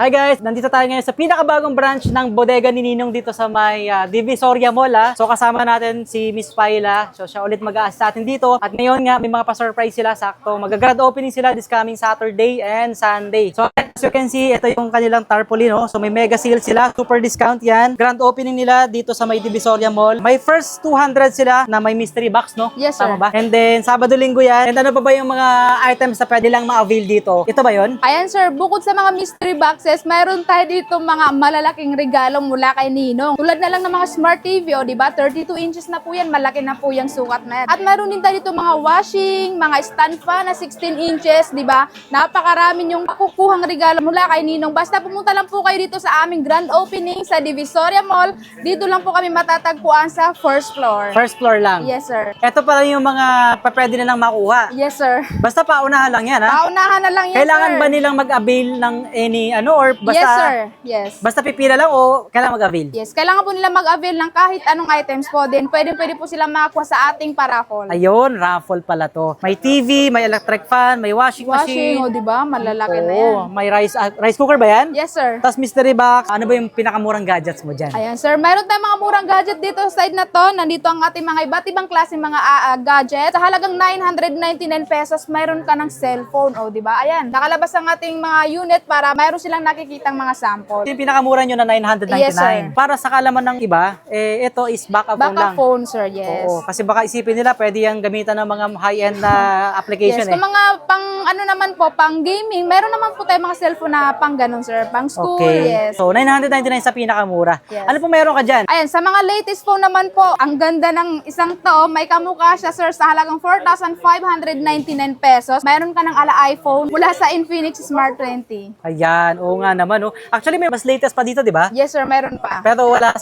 Hi guys! Nandito tayo ngayon sa pinakabagong branch ng bodega ni Ninong dito sa may Divisoria Mall. So kasama natin si Miss Paila. So siya ulit mag-a-assist sa atin dito. At ngayon nga may mga pa-surprise sila. Sakto mag-grand opening sila this coming Saturday and Sunday. So as you can see, ito yung kanilang tarpaulin. No? So may mega sale sila. Super discount yan. Grand opening nila dito sa may Divisoria Mall. May first 200 sila na may mystery box, no? Yes, sir. Tama ba? And then Sabado-Linggo yan. And ano pa ba yung mga items na pwede lang ma-avail dito? Ito ba yon? Ayan sir, bukod sa mga mystery boxes, mayroon tayo dito mga malalaking regalo mula kay Ninong. Tulad na lang ng mga smart TV, o diba? 32 inches na po yan, malaki na po yung sukat na yan. At mayroon din tayo dito mga washing, mga stand fan na 16 inches, diba? Napakarami yung makukuhang regalo mula kay Ninong. Basta pumunta lang po kayo dito sa aming grand opening sa Divisoria Mall. Dito lang po kami matatagpuan sa first floor. First floor lang. Yes sir. Ito pala yung mga pwede na lang makuha. Yes sir. Basta paunahan lang yan, ha? Paunahan na lang yan, Kailangan sir. ba nilang mag-avail ng any or basta Yes sir. Yes. basta pipila lang o kailangan mag-avail? Yes, kailangan po nila mag-avail ng kahit anong items po din. Pwede po sila makakuha sa ating paraffol. Ayun, raffle pala to. May TV, may electric fan, may washing Washing, machine. o diba? Malalaki na yan. Oo, may rice cooker ba yan? Yes, sir. Tapos mystery box, ano ba yung pinakamurang gadgets mo dyan? Ayan, sir. Mayroon tayong mga murang gadget dito sa side na to. Nandito ang ating mga iba't ibang klase mga gadget. Sa halagang 999 pesos, mayroon ka ng cellphone. O, diba? Ayan, nakalabas ang ating mga unit para mayroon silang nakikitang mga sample. Yung pinakamura nyo na 999. Yes, sir. Para sa kalaman ng iba, ito is backup phone lang. Backup phone, sir. Yes. Oo, kasi baka isipin nila pwede yung gamitan ng mga high-end na application. Yes, kung mga pang ano naman po, pang gaming, meron naman po tayong mga cellphone na pang ganun, sir. Pang school, Okay. yes. So, 999 sa pinakamura. Yes. Ano po meron ka dyan? Ayan, sa mga latest phone naman po, ang ganda ng isang to, may kamukha siya sir sa halagang 4,599 pesos. Mayroon ka ng ala iPhone mula sa Infinix Smart 20. Ayan, oo nga naman. Oh. Actually, may mas latest pa dito, di ba? Yes sir, mayroon pa. Pero wala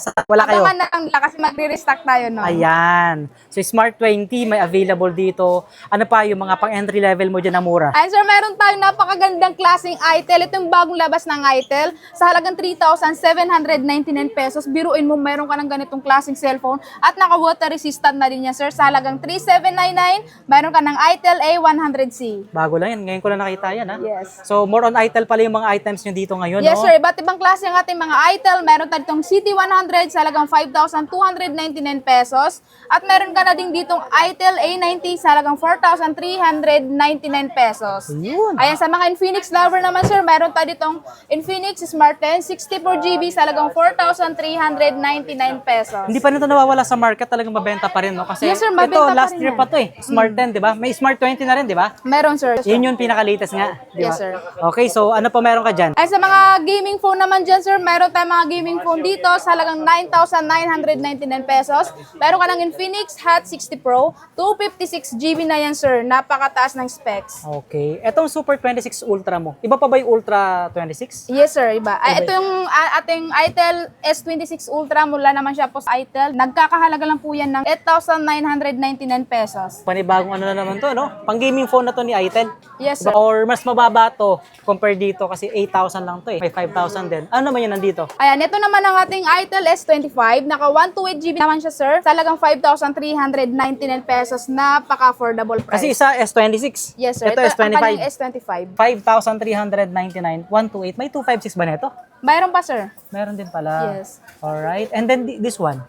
kayo. Abangan na lang nila kasi magre-restock tayo no. Ayan. So, Smart 20 may available dito. Ano pa yung mga pang-entry level mo dyan na mura? Ayan sir, mayroon tayong napakagandang klaseng itel. Ito yung bagong labas ng itel sa halagang 3,799 pesos. Biruin mo, mayroon ka ng ganitong klaseng cellphone at naka-water resistant na din yan sir. Sa halagang 3,799, mayroon ka ng itel A100C. Bago lang yan. Ngayon ko lang nakita yan, ha? Yes. So, more on itel pala yung mga items nyo dito ngayon, Yes no? sir, iba't ibang klase ang ating mga itel. Meron tayo ditong CT100 sa halagang 5,299 pesos. At meron ka na din ditong itel A90 sa halagang 4,399 pesos. Ayun. Ayan, sa mga Infinix lover naman sir, meron tayo ditong Infinix Smart 10 64GB sa halagang 4,399 pesos. Hindi pa nito nawawala sa market, talagang mabenta pa rin, no? Kasi Yes, sir, ito, mabenta pa last rin year yan. pa to eh. Smart 10, di ba? May Smart 20 na rin, di ba? Meron sir. Yun yung pinaka-latest nga, di ba? Yes, sir. Okay, so ano pa meron ka dyan? Ay, sa mga gaming phone naman dyan, sir, meron tayong mga gaming phone dito sa halagang 9,999 pesos. Meron ka ng Infinix Hot 60 Pro, 256GB na yan, sir. Napakataas ng specs. Okay. Etong Super 26 Ultra mo, iba pa ba yung Ultra 26? Yes, sir, iba. Ay, ito yung ating itel S26 Ultra, mula naman siya po sa itel. Nagkakahalaga lang po yan ng 8,999 pesos. Panibagong ano na naman to, no? Pang gaming phone na to ni Itel. Yes, Diba? sir. Or mas mababa to compare dito kasi 8,000 lang to eh. May 5,000 din. Ano naman yun nandito? Ayan, ito naman ang ating itel S25. Naka 128GB naman siya, sir. Talagang 5,399 pesos. Napaka-affordable price. Kasi isa S26. Yes, sir. Ito Ang S25. kanyang S25. 5,399. 128. May 256 ba nito? Mayroon pa, sir. Meron din pala. Yes. Alright. And then this one.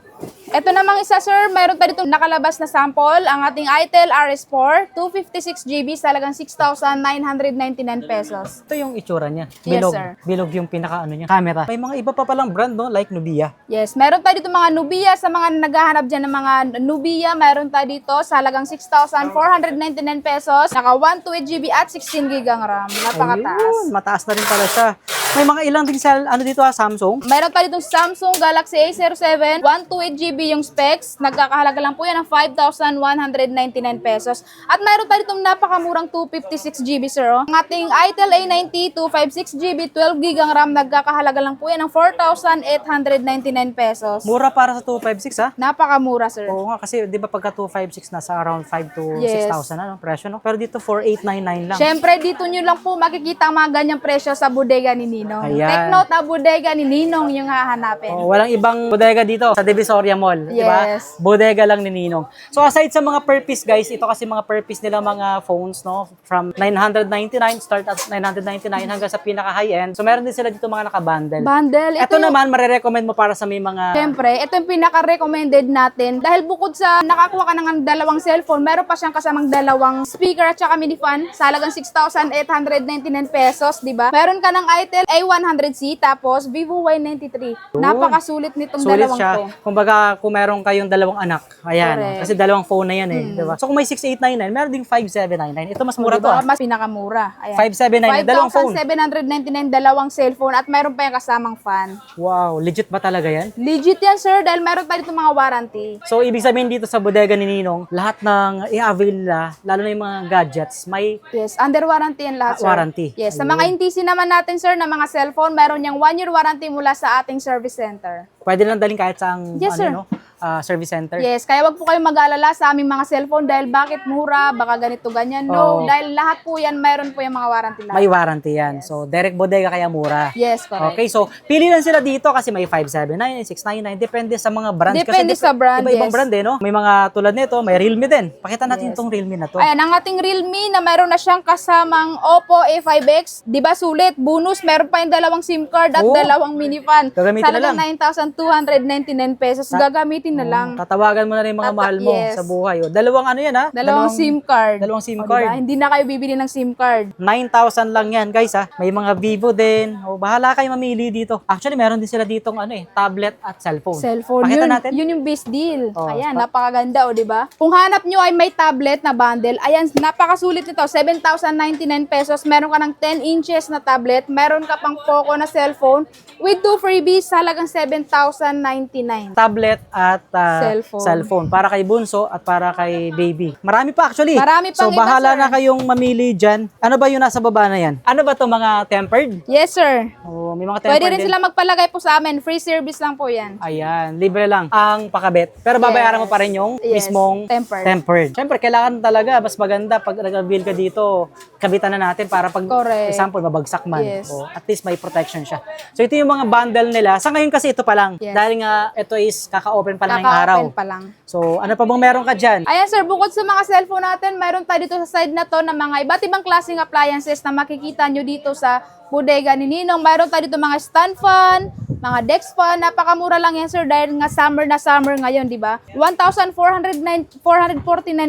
Ito namang isa, sir, mayroon tayo ditong nakalabas na sample, ang ating itel RS4, 256GB, talagang 6,999 pesos. Ito yung itsura niya. Yes, Bilog. sir. Bilog yung pinaka ano niya. Camera. May mga iba pa palang brand, no? Like Nubia. Yes, meron tayo dito mga Nubia, sa mga naghahanap dyan ng mga Nubia, meron tayo dito sa halagang 6,499 pesos, naka 128GB at 16GB ang RAM. Napakataas. Ayun, mataas na rin pala siya. May mga ilang din sa, ano dito Samsung. Meron tayo ditong Samsung Galaxy A07, 128GB yung specs. Nagkakahalaga lang po yan ng 5,199 pesos. At meron tayo ditong napakamurang 256GB, sir. Oh. Ang ating itel A90, 256GB, 12GB ang RAM. Nagkakahalaga lang po yan ng 4,899 pesos. Mura para sa 256, ha? Napakamura, sir. Oo nga, kasi di ba pagka 256 nasa around 5 to Yes. 6,000 na, no? Presyo, no? Pero dito 4,899 lang. Siyempre, dito nyo lang po makikita ang mga ganyang presyo sa bodega ni Ninong. Ayan. Take note na bodega ni Ninong yung hahanapin. Oh, walang ibang bodega dito sa Divisoria Mall, di ba? Yes. Bodega lang ni Ninong. So aside sa mga purpose guys, ito kasi mga purpose nila mga phones, no? From 999 start at 999 hanggang sa pinaka high end. So meron din sila dito mga naka-bundle. Bundle. Ito naman marirecommend mo para sa may mga Siyempre, ito yung pinaka-recommended natin. Dahil bukod sa nakakuha ka ng dalawang cellphone, meron pa siyang kasamang dalawang speaker at saka mini fan sa halagang 6,899 pesos, di ba? Meron ka ng Itel A100C tapos Vivo Y93. Napakasulit nitong sulit dalawang siya. to. Kumbaga, kung meron kayong dalawang anak, ayan, Correct. kasi dalawang phone na yan eh, di ba? So kung may 6899, meron ding 5799. Ito mas mura to Diba? ah. Mas pinakamura. Ayan. 579, dalawang phone. 5,799 dalawang cellphone at meron pa yung kasamang fan. Wow, legit ba talaga yan? Legit yan, sir, dahil meron pa dito mga warranty. So, ibig sabihin dito sa bodega ni Ninong, lahat ng i-avail nila, lalo na yung mga gadgets, may Yes, under warranty yan lahat, sir. warranty. Yes, sa mga NTC naman natin, sir, na mga cellphone, meron niyang 1-year warranty mula sa ating service center. pwede lang dalhin kahit sa Yes, sir. service center. Yes, kaya wag po kayong mag-alala sa aming mga cellphone dahil bakit mura, baka ganito, ganyan. No, Oo. dahil lahat po yan, meron po yung mga warranty lahat. May warranty yan. So, direct bodega kaya mura. Yes, correct. Okay, so pili lang sila dito kasi may 579, 699, depende sa mga brands. Depende kasi sa brand, iba-ibang yes. brand eh, no? May mga tulad nito, may Realme din. Pakita natin itong Realme na to. Ayan, ang ating Realme na meron na siyang kasamang Oppo A5X. Di ba sulit? Bonus, meron pa yung dalawang SIM card at Oo. dalawang mini fan. Gagamitin Sa na lang. halagang 9,299 pesos. Gagamitin na lang. Tatawagan mo na rin yung mga mahal mo Yes. sa buhay. O, dalawang ano yan ha? Dalawang SIM card. Dalawang SIM O, card. diba? Hindi na kayo bibili ng SIM card. 9,000 lang yan guys ha. May mga Vivo din. O, bahala kayo mamili dito. Actually, meron din sila ditong tablet at cellphone. Cellphone. Pakita Yun, natin. yun yung best deal. Oh, Ayan, napakaganda o, di ba? Kung hanap nyo ay may tablet na bundle, ayan, napakasulit nito. 7,099 pesos. Meron ka ng 10 inches na tablet. Meron ka pang Poco na cellphone with 2 freebies sa halagang 7,099. Tablet at Cellphone. Para kay Bunso at para kay Baby. Marami pa actually. Marami So pang iba, bahala sir. na kayong mamili dyan. Ano ba yung nasa baba na yan? Ano ba to mga tempered? Yes, sir. O, may mga tempered Pwede rin din. sila magpalagay po sa amin. Free service lang po yan. Ayan, libre lang ang pakabit. Pero babayaran mo pa rin yung Yes. mismong Tempered. Siyempre, kailangan talaga, mas maganda pag nag-avail ka dito, kabitan na natin para pag, Correct. example, babagsak man. Yes. O, at least may protection siya. So, ito yung mga bundle nila. Sa ngayon kasi ito pa lang. Yes. Dahil nga, ito is kaka-open pa lang ngayong araw. Kaka-open pa lang. So, ano pa bang meron ka dyan? Ayan sir, bukod sa mga cellphone natin, mayroon tayo dito sa side na to ng mga iba't ibang klaseng appliances na makikita nyo dito sa bodega ni Ninong. Mayroon tayo dito mga stand fan, mga desk fan, napakamura lang yan sir dahil nga summer na summer ngayon, di ba? 1,449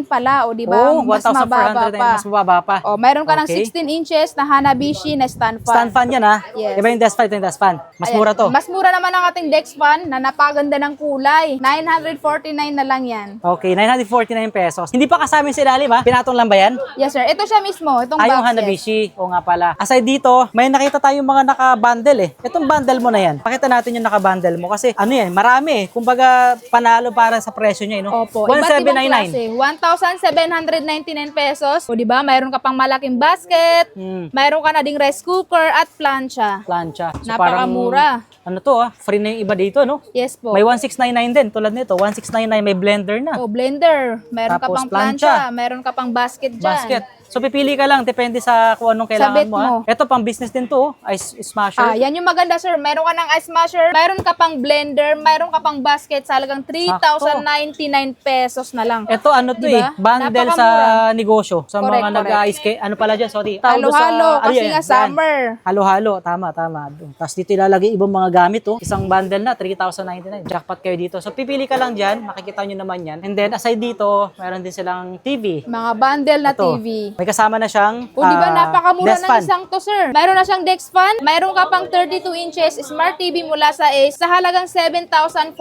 pala, o di ba? Oh, Mas mababa 1,400 pa. mas mababa pa. O, mayroon ka ng Okay. 16 inches na Hanabishi na stand fan. Stand fan yan ha? Yes. Iba yung desk fan, ito yung desk fan. Mas Ayan. mura to. Mas mura naman ang ating desk fan na napakaganda ng kulay. 949 na lang yan. Okay, 949 pesos. Hindi pa kasama yung ilalim ha? Pinatong lang ba yan? Yes sir, ito siya mismo, itong Ay, yung box set. Hanabishi. O nga pala. Aside dito, may nakita tayong mga naka-bundle eh. Itong bundle mo na yan. Pakita natin yung naka-bundle mo. Kasi ano yan, marami eh. Kumbaga, panalo para sa presyo niya. No? Opo, iba't ibang 1799. klase. 1,799 pesos. O diba, mayroon ka pang malaking basket, mayroon ka na ding rice cooker at plancha. Plancha. So, Napakamura. parang, ano to free na yung iba dito, no? Yes po. May 1699 din, tulad nito. 1699, may blender na. O blender, mayroon ka Tapos pang plancha, plancha. mayroon ka pang basket dyan. Basket. So, pipili ka lang. Depende sa kung anong kailangan Sabit mo. mo. Ito, pang business din to. Ice smasher. Yan yung maganda sir. Mayroon ka ng ice masher, mayroon ka pang blender, mayroon ka pang basket sa halagang 3,099 pesos na lang. Ito ano to Diba? bundle sa Napakamura. negosyo. Sa Correct, mga nag-ice ano pala dyan, sorry. Tawag doon Halo-halo, kasi yan, nga yan. summer. Halo-halo, tama. Tapos dito ilalagay ibang mga gamit, Isang bundle na, 3,099. Jackpot kayo dito. So, pipili ka lang dyan. Makikita nyo naman yan. And then, aside dito, meron din silang TV. Mga bundle na Ito. TV. May kasama na siyang O di ba napakamura desk ng fan. isang to sir. Mayroon na siyang desk fan, mayroon ka pang 32 inches smart TV mula sa Ace sa halagang 7,499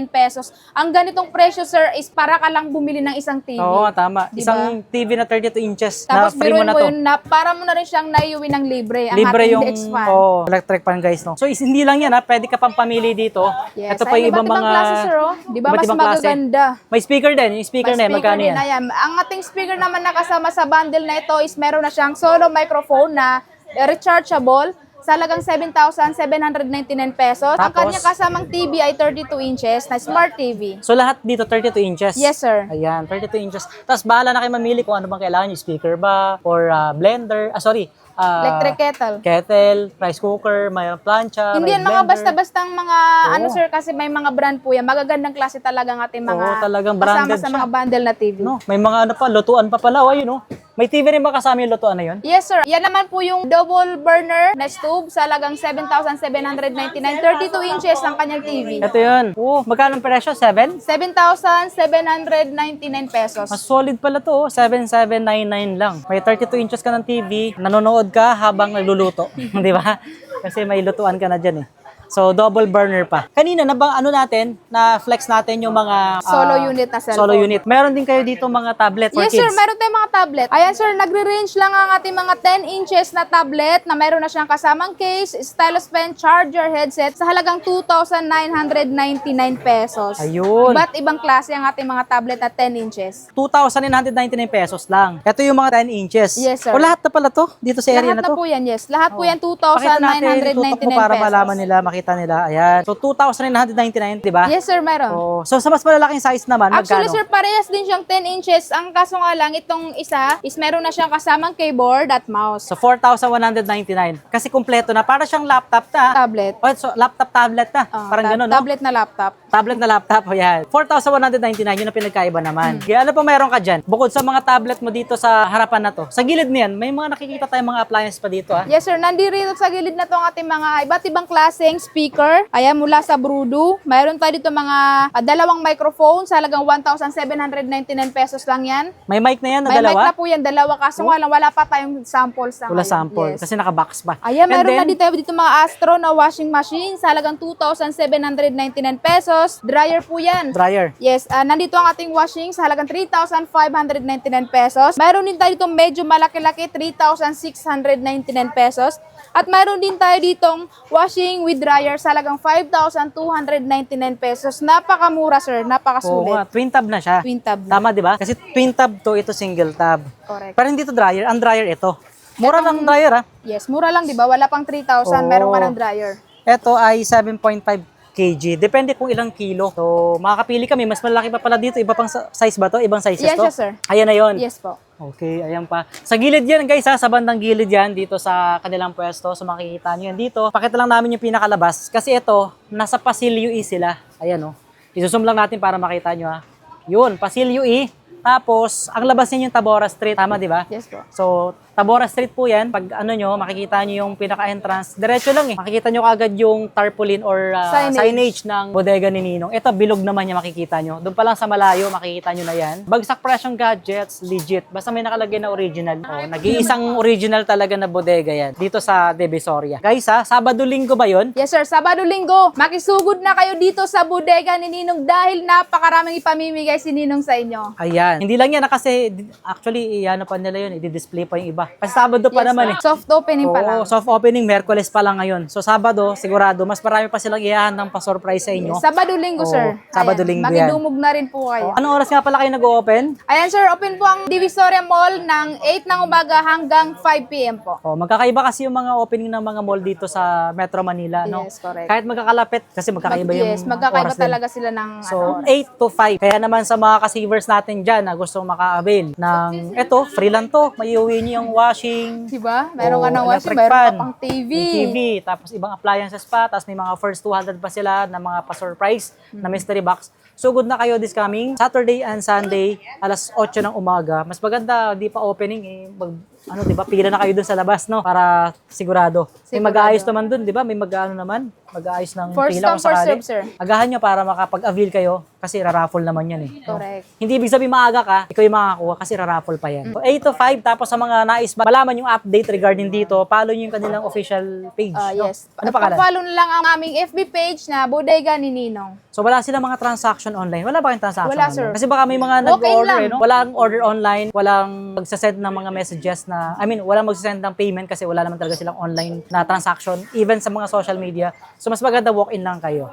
pesos. Ang ganitong presyo sir is para ka lang bumili ng isang TV. Oo, tama. Diba? Isang TV na 32 inches Tapos na free mo biruin na mo to. yun na para mo na rin siyang naiuwi ng libre. Ang Libre ating yung desk fan. electric fan guys, no. So hindi lang yan Pwede ka pang pamili dito. Yes. Ito pa Ay, yung ibang mga klase sir oh. Di ba iba't mas ibang klase. magaganda. May speaker din. Yung speaker na yan, magkano din yan? na yan. Ang ating speaker naman nakasama sa bundle na ito is meron na siyang solo microphone na rechargeable sa halagang 7,799 pesos. Ang Tapos? kanya kasamang TV ay 32 inches na smart TV. So lahat dito 32 inches. Yes, sir. Ayan, 32 inches. Tapos bahala na kayo mamili kung ano bang kailangan nyo, speaker ba or blender. Electric kettle. kettle, rice cooker, may plancha, Hindi may yan mga blender. basta-bastang mga, ano sir, kasi may mga brand po yan. Magagandang klase talaga ng ating mga Oo, talagang kasama branded sa siya. mga bundle na TV. No, may mga ano pa, lutuan pa pala. Ayun, no? May TV rin ba kasama yung lutuan na yun? Yes sir. Yan naman po yung double burner na stove sa halagang 7,799. 32 inches ang kanyang TV. Ito yun. Oo, magkano ang presyo? 7? 7,799 pesos. Mas solid pala to, oh. 7,799 lang. May 32 inches ka ng TV, nanonood ka habang nagluluto. Di ba? Kasi may lutuan ka na dyan eh. So, double burner pa. Kanina, na flex natin yung mga Solo unit na cellphone. solo unit. Meron din kayo dito mga tablet for Yes kids. sir, meron tayong mga tablet. Ayan sir, nagre-range lang ang ating mga 10 inches na tablet na meron na siyang kasamang case, stylus pen, charger, headset sa halagang 2,999 pesos. Ayun. Iba't ibang klase ang ating mga tablet na 10 inches. 2,999 pesos lang. Ito yung mga 10 inches. Yes, sir. O lahat na pala to, dito sa area Lahat na na to. po yan, yes. Lahat po yan, Pakita natin, tutok mo 2,999 para pesos. malaman nila, makita nila. Ayan. So, 2,999, di ba? Yes sir, meron. Oh, so, sa mas malalaking size naman, Actually magkano? sir, parehas din siyang 10 inches. Ang kaso nga lang, itong isa is meron na siyang kasamang keyboard at mouse. So, 4,199. Kasi kumpleto na. Para siyang laptop na. Tablet. Oh, so, laptop-tablet na. Parang gano'n, no? Tablet na laptop. Tablet na laptop. O yan. 4,199. Yun ang pinagkaiba naman. Kaya ano pa meron ka dyan? Bukod sa mga tablet mo dito sa harapan na to. Sa gilid niyan, may mga nakikita tayong mga appliance pa dito. Ah. Yes sir, nandito sa gilid na to ang ating mga iba't ibang klaseng speaker. Ayan, mula sa Brudu. Mayroon tayo dito mga dalawang microphone sa halagang 1,799 pesos lang yan. May mic na yan na May mic dalawa? na po yan, dalawa. Kaso nga lang, wala pa tayong samples sa Wala ngayon. sample. Yes. Kasi nakabox pa. Ayan, And meron na then, dito mga Astro na washing machine sa halagang 2,799 pesos. Dryer po yan. dryer. Yes, nandito ang ating washing sa halagang 3,599 pesos. Mayroon din tayo dito medyo malaki-laki, 3,699 pesos. At mayroon din tayo ditong washing with dryer sa halagang 5,299 pesos. Napakamura sir, Oo napakasulit. nga, twin tab na siya. Twin tab na. Tama, di ba? Kasi twin tab to, ito single tab. Correct. Pero hindi to dryer. Ang dryer ito. Mura lang ang dryer, ha? Yes, mura lang 'di ba? Wala pang 3,000, Oo. meron ka ng dryer. Ito ay 7.5 kg. Depende kung ilang kilo. So, makakapili kami. Mas malaki pa pala dito. Iba pang size ba to? Ibang sizes Yes, to? yes, sir. Ayan na yun. Yes po. Okay, ayan pa. Sa gilid yan, guys, ha? Sa bandang gilid yan, dito sa kanilang pwesto. So, makikita nyo yan dito. Pakita lang namin yung pinakalabas. Kasi ito, nasa Pasilio E sila. Ayan, oh. Isusum lang natin para makita nyo, ha? Yun, Pasilio E. Tapos, ang labas niya yung Tabora Street. Tama, di ba? Yes po. So, Tabora Street po yan. Pag ano nyo, makikita nyo yung pinaka-entrance. Diretso lang eh. Makikita nyo kagad yung tarpaulin or signage ng bodega ni Ninong. Ito, bilog naman niya makikita nyo. Doon pa lang sa malayo, makikita nyo na yan. Bagsak presyong gadgets, legit. Basta may nakalagay na original. Oh, nag-iisang original talaga na bodega yan. Dito sa Divisoria. Guys ha, Sabado-Linggo ba yun? Yes sir, Sabado-Linggo, makisugod na kayo dito sa bodega ni Ninong dahil napakaraming ipamimigay si Ninong sa inyo. Ayan. Hindi lang yan kasi actually, ano pa nila yun, i-display pa yung iba. Kasi Sabado pa Yes, naman eh. Soft opening pa lang. Oo, soft opening, Merkules pa lang ngayon. So Sabado, sigurado, mas marami pa silang ihahandang pa-surprise sa inyo. Sabado-Linggo, Oo, sir. Sabado-Linggo Ayan, yan. makidumog na rin po kayo. Anong oras nga pala kayo nag-open? Ayan, sir, open po ang Divisoria Mall ng 8 ng umaga hanggang 5 p.m. po. Oh, magkakaiba kasi yung mga opening ng mga mall dito sa Metro Manila, no? Yes, correct. Kahit magkakalapit kasi magkakaiba yung Yes, magkakaiba oras din. talaga sila ng So, oras. 8 to 5. Kaya naman sa mga ka-savers natin dyan na gustong maka-avail ng, eto, free lang to. May iuwi niyo yung washing, Diba? Meron ka Oo, ng washing, electric meron ka fan, pang TV. may TV, tapos ibang appliances pa, tapos may mga first 200 pa sila na mga pa-surprise na mystery box. Sugod na kayo this coming Saturday and Sunday, alas 8 ng umaga. Mas maganda, di pa opening eh. Di ba, pila na kayo dun sa labas, no? Para sigurado. May Sigurado. mag-aayos naman dun, di ba? May mag-ano naman, mag-aayos ng First pila come, kung first sakali. serve, sir. Agahan nyo para makapag-avail kayo kasi raraffle naman yan eh. no? Correct. Hindi ibig sabihin maaga ka, ikaw yung makakakuha kasi raraffle pa yan. So 8 to 5, tapos sa mga nais malaman yung update regarding dito, follow nyo yung kanilang official page. no? Yes. Ano pangalan? Follow na lang ang aming FB page na Bodega ni Ninong. So wala silang mga transaction online. Wala ba kayong transaction Wala, online? sir. Kasi baka may mga Walk-in nag-order lang. eh, no? Walang order online, walang magsasend ng mga messages na, walang magsasend ng payment kasi wala naman talaga silang online na transaction, even sa mga social media. So mas maganda walk-in lang kayo.